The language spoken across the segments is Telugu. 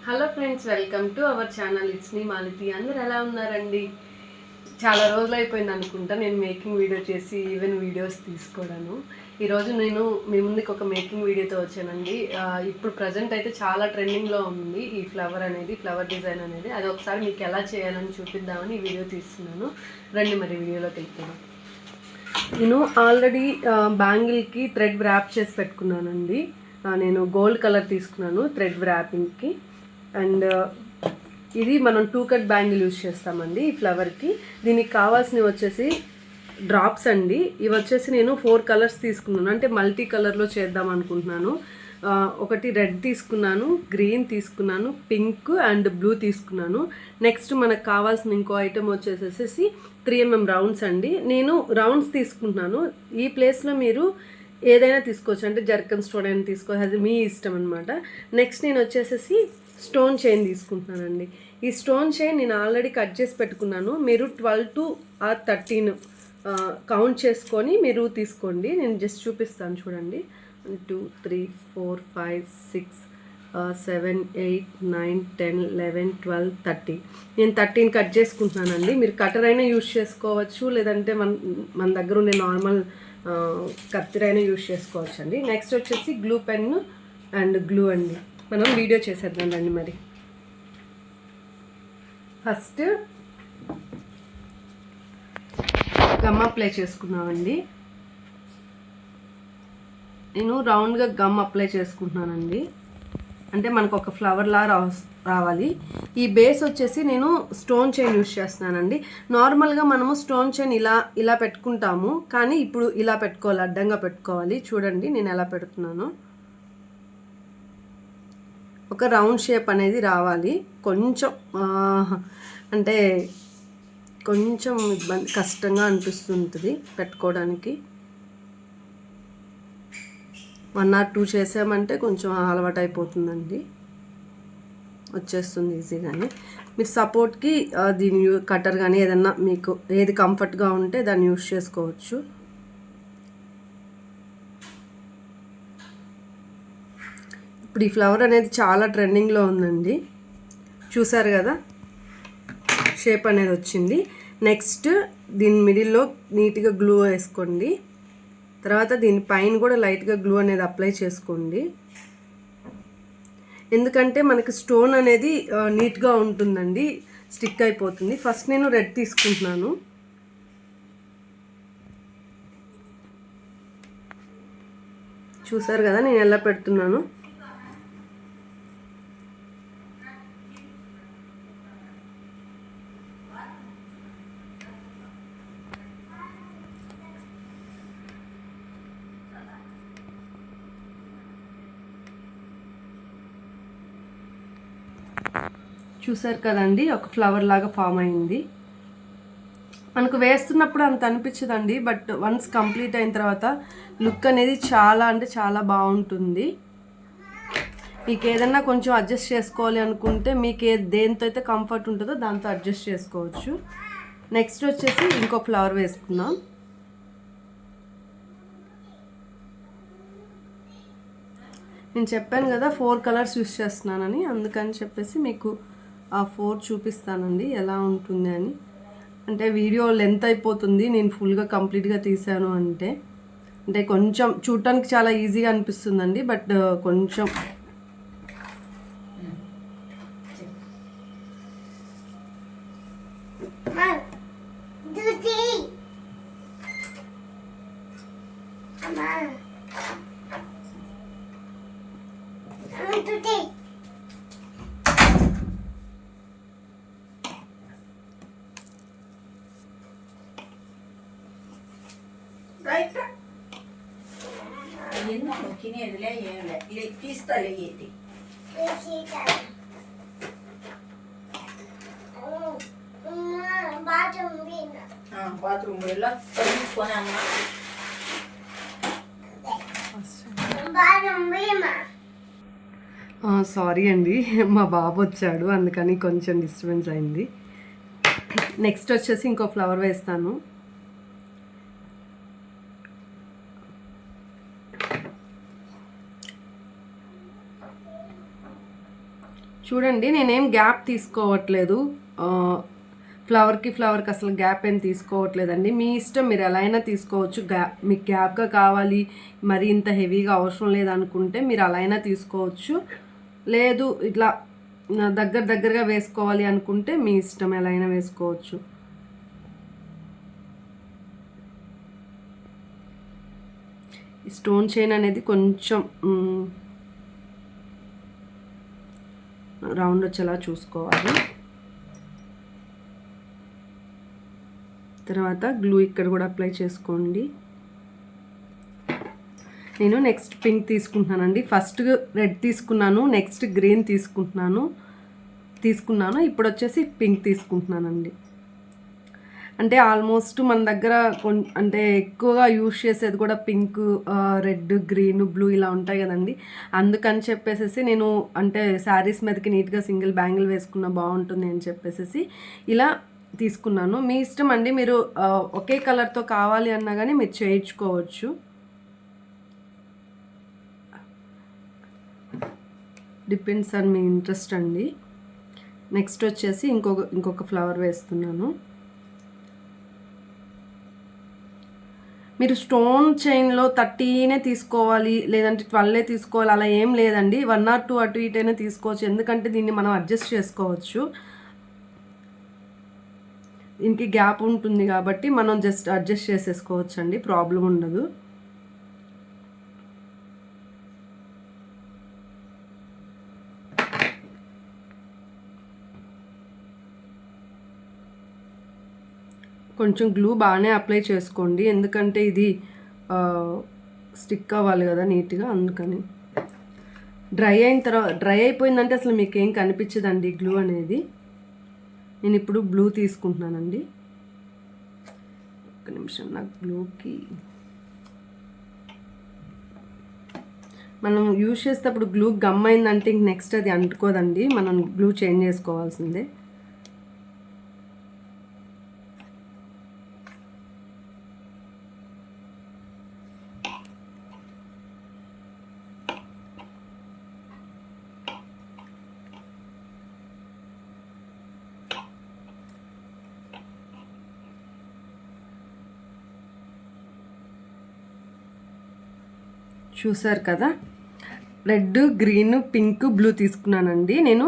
Hello friends, welcome to our channel. It's me Malathi. అందరు ఎలా ఉన్నారండి? చాలా రోజులు అయిపోయింది అనుకుంటా నేను మేకింగ్ వీడియో చేసి ఈవెన్ వీడియోస్ తీసుకోవడాను. ఈరోజు నేను మీ ముందుకు ఒక మేకింగ్ వీడియోతో వచ్చానండి. ఇప్పుడు ప్రజెంట్ అయితే చాలా ట్రెండింగ్లో ఉంది ఈ ఫ్లవర్ డిజైన్ అనేది. అది ఒకసారి మీకు ఎలా చేయాలని చూపిద్దామని ఈ వీడియో తీస్తున్నాను. రండి మరి వీడియోలోకి వెళ్తాను. నేను ఆల్రెడీ బ్యాంగిల్కి థ్రెడ్ వ్రాప్ చేసి పెట్టుకున్నానండి. నేను గోల్డ్ కలర్ తీసుకున్నాను థ్రెడ్ వ్రాపింగ్కి. అండ్ ఇది మనం 2 కట్ బ్యాంగిల్ యూజ్ చేస్తామండి ఈ ఫ్లవర్కి. దీనికి కావాల్సినవి వచ్చేసి డ్రాప్స్ అండి. ఇవి వచ్చేసి నేను 4 కలర్స్ తీసుకున్నాను, అంటే మల్టీ కలర్లో చేద్దాం అనుకుంటున్నాను. ఒకటి రెడ్ తీసుకున్నాను, గ్రీన్ తీసుకున్నాను, పింక్ అండ్ బ్లూ తీసుకున్నాను. నెక్స్ట్ మనకు కావాల్సిన ఇంకో ఐటెం వచ్చేసేసి 3mm రౌండ్స్ అండి. నేను రౌండ్స్ తీసుకుంటున్నాను. ఈ ప్లేస్లో మీరు ఏదైనా తీసుకోవచ్చు, అంటే జర్కన్ స్టోన్ అయినా తీసుకోవచ్చు, అది మీ ఇష్టం అనమాట. నెక్స్ట్ నేను వచ్చేసేసి స్టోన్ చైన్ తీసుకుంటున్నానండి. ఈ స్టోన్ చైన్ నేను ఆల్రెడీ కట్ చేసి పెట్టుకున్నాను. మీరు 12 to 13 కౌంట్ చేసుకొని మీరు తీసుకోండి. నేను జస్ట్ చూపిస్తాను చూడండి. 1 2 3 4 5 6 7 8 9 10 11 12 13. నేను 13 కట్ చేసుకుంటున్నానండి. మీరు కటర్ అయినా యూజ్ చేసుకోవచ్చు, లేదంటే మన దగ్గర ఉండే నార్మల్ కత్తిరైనా యూజ్ చేసుకోవచ్చు అండి. నెక్స్ట్ వచ్చేసి గ్లూ పెన్ అండ్ గ్లూ అండి. మనం వీడియో చేసేద్దాం రండి. మరి ఫస్ట్ గమ్ అప్లై చేసుకున్నామండి. నేను రౌండ్గా గమ్ అప్లై చేసుకుంటున్నానండి, అంటే మనకు ఒక ఫ్లవర్లా రావాలి. ఈ బేస్ వచ్చేసి నేను స్టోన్ చైన్ యూజ్ చేస్తున్నానండి. నార్మల్గా మనము స్టోన్ చైన్ ఇలా పెట్టుకుంటాము, కానీ ఇప్పుడు ఇలా పెట్టుకోవాలి, అడ్డంగా పెట్టుకోవాలి. చూడండి నేను ఎలా పెడుతున్నాను. ఒక రౌండ్ షేప్ అనేది రావాలి. కొంచెం అంటే కొంచెం కష్టంగా అనిపిస్తుంటుంది పెట్టుకోవడానికి. 1 or 2 చేసామంటే కొంచెం అలవాటు అయిపోతుందండి, వచ్చేస్తుంది ఈజీగానే. మీరు సపోర్ట్కి దీని కటర్ కానీ ఏదన్నా మీకు ఏది కంఫర్ట్గా ఉంటే దాన్ని యూజ్ చేసుకోవచ్చు. ఇప్పుడు ఈ ఫ్లవర్ అనేది చాలా ట్రెండింగ్లో ఉందండి. చూసారు కదా, షేప్ అనేది వచ్చింది. నెక్స్ట్ దీని మిడిల్లో నీట్గా గ్లూ వేసుకోండి. తర్వాత దీని పైన కూడా లైట్గా గ్లూ అనేది అప్లై చేసుకోండి, ఎందుకంటే మనకి స్టోన్ అనేది నీట్గా ఉంటుందండి, స్టిక్ అయిపోతుంది. ఫస్ట్ నేను రెడ్ తీసుకుంటున్నాను. చూసారు కదా నేను ఎలా పెడుతున్నాను. చూసారు కదండి, ఒక ఫ్లవర్ లాగా ఫామ్ అయింది. మనకు వేస్తున్నప్పుడు అంత అనిపించదండి, బట్ వన్స్ కంప్లీట్ అయిన తర్వాత లుక్ అనేది చాలా అంటే చాలా బాగుంటుంది. మీకు ఏదన్నా కొంచెం అడ్జస్ట్ చేసుకోవాలి అనుకుంటే మీకు దేంతో అయితే కంఫర్ట్ ఉంటుందో దాంతో అడ్జస్ట్ చేసుకోవచ్చు. నెక్స్ట్ వచ్చేసి ఇంకో ఫ్లవర్ వేసుకుందాం. నేను చెప్పాను కదా 4 కలర్స్ యూస్ చేస్తున్నానని, అందుకని చెప్పేసి మీకు ఆ 4 చూపిస్తానండి ఎలా ఉంటుంది అని. అంటే వీడియో లెంత్ అయిపోతుంది నేను ఫుల్గా కంప్లీట్గా తీసాను అంటే కొంచెం చూడటానికి చాలా ఈజీగా అనిపిస్తుందండి, బట్ కొంచెం బాత్రూమ్ తీసుకొని అమ్మ సారీ అండి, మా బాబు వచ్చాడు అందుకని కొంచెం డిస్టర్బెన్స్ అయింది. నెక్స్ట్ వచ్చేసి ఇంకో ఫ్లవర్ వేస్తాను. చూడండి నేనేం గ్యాప్ తీసుకోవట్లేదు, ఫ్లవర్కి అసలు గ్యాప్ ఏం తీసుకోవట్లేదండి. మీ ఇష్టం, మీరు ఎలా అయినా తీసుకోవచ్చు. మీకు గ్యాప్గా కావాలి, మరి ఇంత హెవీగా అవసరం లేదనుకుంటే మీరు అలా అయినా తీసుకోవచ్చు. లేదు ఇట్లా దగ్గరగా వేసుకోవాలి అనుకుంటే మీ ఇష్టం, ఎలా అయినా వేసుకోవచ్చు. ఈ స్టోన్ చైన్ అనేది కొంచెం రౌండ్ వచ్చేలా చూసుకోవాలి. తర్వాత గ్లూ ఇక్కడ కూడా అప్లై చేసుకోండి. నేను నెక్స్ట్ పింక్ తీసుకుంటున్నానండి. ఫస్ట్ రెడ్ తీసుకున్నాను, నెక్స్ట్ గ్రీన్ తీసుకున్నాను. ఇప్పుడు వచ్చేసి పింక్ తీసుకుంటున్నానండి. అంటే ఆల్మోస్ట్ మన దగ్గర అంటే ఎక్కువగా యూజ్ చేసేది కూడా పింక్, రెడ్, గ్రీన్, బ్లూ ఇలా ఉంటాయి కదండి. అందుకని చెప్పేసి నేను అంటే శారీస్ మీదకి నీట్గా సింగిల్ బ్యాంగిల్ వేసుకున్న బాగుంటుంది అని చెప్పేసి ఇలా తీసుకున్నాను. మీ ఇష్టం అండి, మీరు ఒకే కలర్తో కావాలి అన్నా కానీ మీరు చేయించుకోవచ్చు. డిపెండ్స్ ఆన్ మీ ఇంట్రెస్ట్ అండి. నెక్స్ట్ వచ్చేసి ఇంకొక ఫ్లవర్ వేస్తున్నాను. మీరు స్టోన్ చైన్లో 30 తీసుకోవాలి, లేదంటే 12 తీసుకోవాలి, అలా ఏం లేదండి. 1 or 2 అటు ఇటైనా తీసుకోవచ్చు. ఎందుకంటే దీన్ని మనం అడ్జస్ట్ చేసుకోవచ్చు. దీనికి గ్యాప్ ఉంటుంది కాబట్టి మనం జస్ట్ అడ్జస్ట్ చేసేసుకోవచ్చు అండి, ప్రాబ్లం ఉండదు. కొంచెం గ్లూ బాగానే అప్లై చేసుకోండి, ఎందుకంటే ఇది స్టిక్ అవ్వాలి కదా నీట్గా, అందుకని. డ్రై అయిపోయిందంటే అసలు మీకు ఏం కనిపించదండి గ్లూ అనేది. నేను ఇప్పుడు బ్లూ తీసుకుంటున్నానండి. ఒక్క నిమిషం, నాకు గ్లూకి మనం యూజ్ చేసేటప్పుడు గ్లూ గమ్ అయిందంటే ఇంక నెక్స్ట్ అది అంటుకోదండి, మనం గ్లూ చేంజ్ చేసుకోవాల్సిందే. చూసారు కదా, రెడ్, గ్రీన్, పింక్, బ్లూ తీసుకున్నానండి. నేను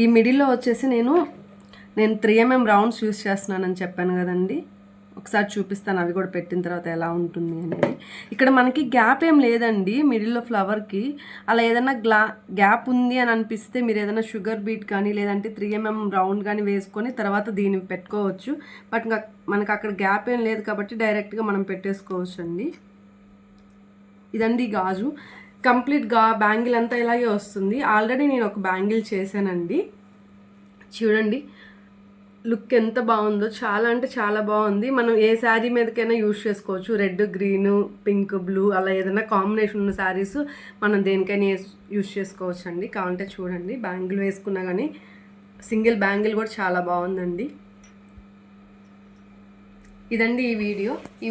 ఈ మిడిల్లో వచ్చేసి నేను 3mm రౌండ్స్ యూస్ చేస్తున్నానని చెప్పాను కదండి. ఒకసారి చూపిస్తాను అవి కూడా పెట్టిన తర్వాత ఎలా ఉంటుంది అనేది. ఇక్కడ మనకి గ్యాప్ ఏం లేదండి మిడిల్లో ఫ్లవర్కి. అలా ఏదైనా గ్యాప్ ఉంది అని అనిపిస్తే మీరు ఏదైనా షుగర్ బీట్ కానీ లేదంటే 3mm రౌండ్ కానీ వేసుకొని తర్వాత దీన్ని పెట్టుకోవచ్చు. బట్ మనకు అక్కడ గ్యాప్ ఏం లేదు కాబట్టి డైరెక్ట్గా మనం పెట్టేసుకోవచ్చు అండి. ఇదండి గాజు. కంప్లీట్గా బ్యాంగిల్ అంతా ఇలాగే వస్తుంది. ఆల్రెడీ నేను ఒక బ్యాంగిల్ చేశానండి. చూడండి లుక్ ఎంత బాగుందో, చాలా అంటే చాలా బాగుంది. మనం ఏ శారీ మీదకైనా యూజ్ చేసుకోవచ్చు. రెడ్, గ్రీన్, పింక్, బ్లూ అలా ఏదైనా కాంబినేషన్ ఉన్న శారీస్ మనం దేనికైనా యూజ్ చేసుకోవచ్చు అండి. కావాలంటే చూడండి, బ్యాంగిల్ వేసుకున్నా కానీ సింగిల్ బ్యాంగిల్ కూడా చాలా బాగుందండి. ఇదండి ఈ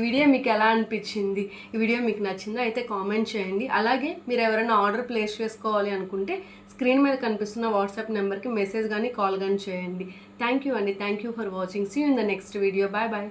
వీడియో మీకు ఎలా అనిపించింది? ఈ వీడియో మీకు నచ్చిందా అయితే కామెంట్ చేయండి. అలాగే మీరు ఎవరైనా ఆర్డర్ ప్లేస్ చేసుకోవాలి అనుకుంటే స్క్రీన్ మీద కనిపిస్తున్న వాట్సాప్ నెంబర్కి మెసేజ్ కానీ కాల్ కానీ చేయండి. థ్యాంక్ యూ అండి. Thank you for watching. See you in the next video. Bye bye.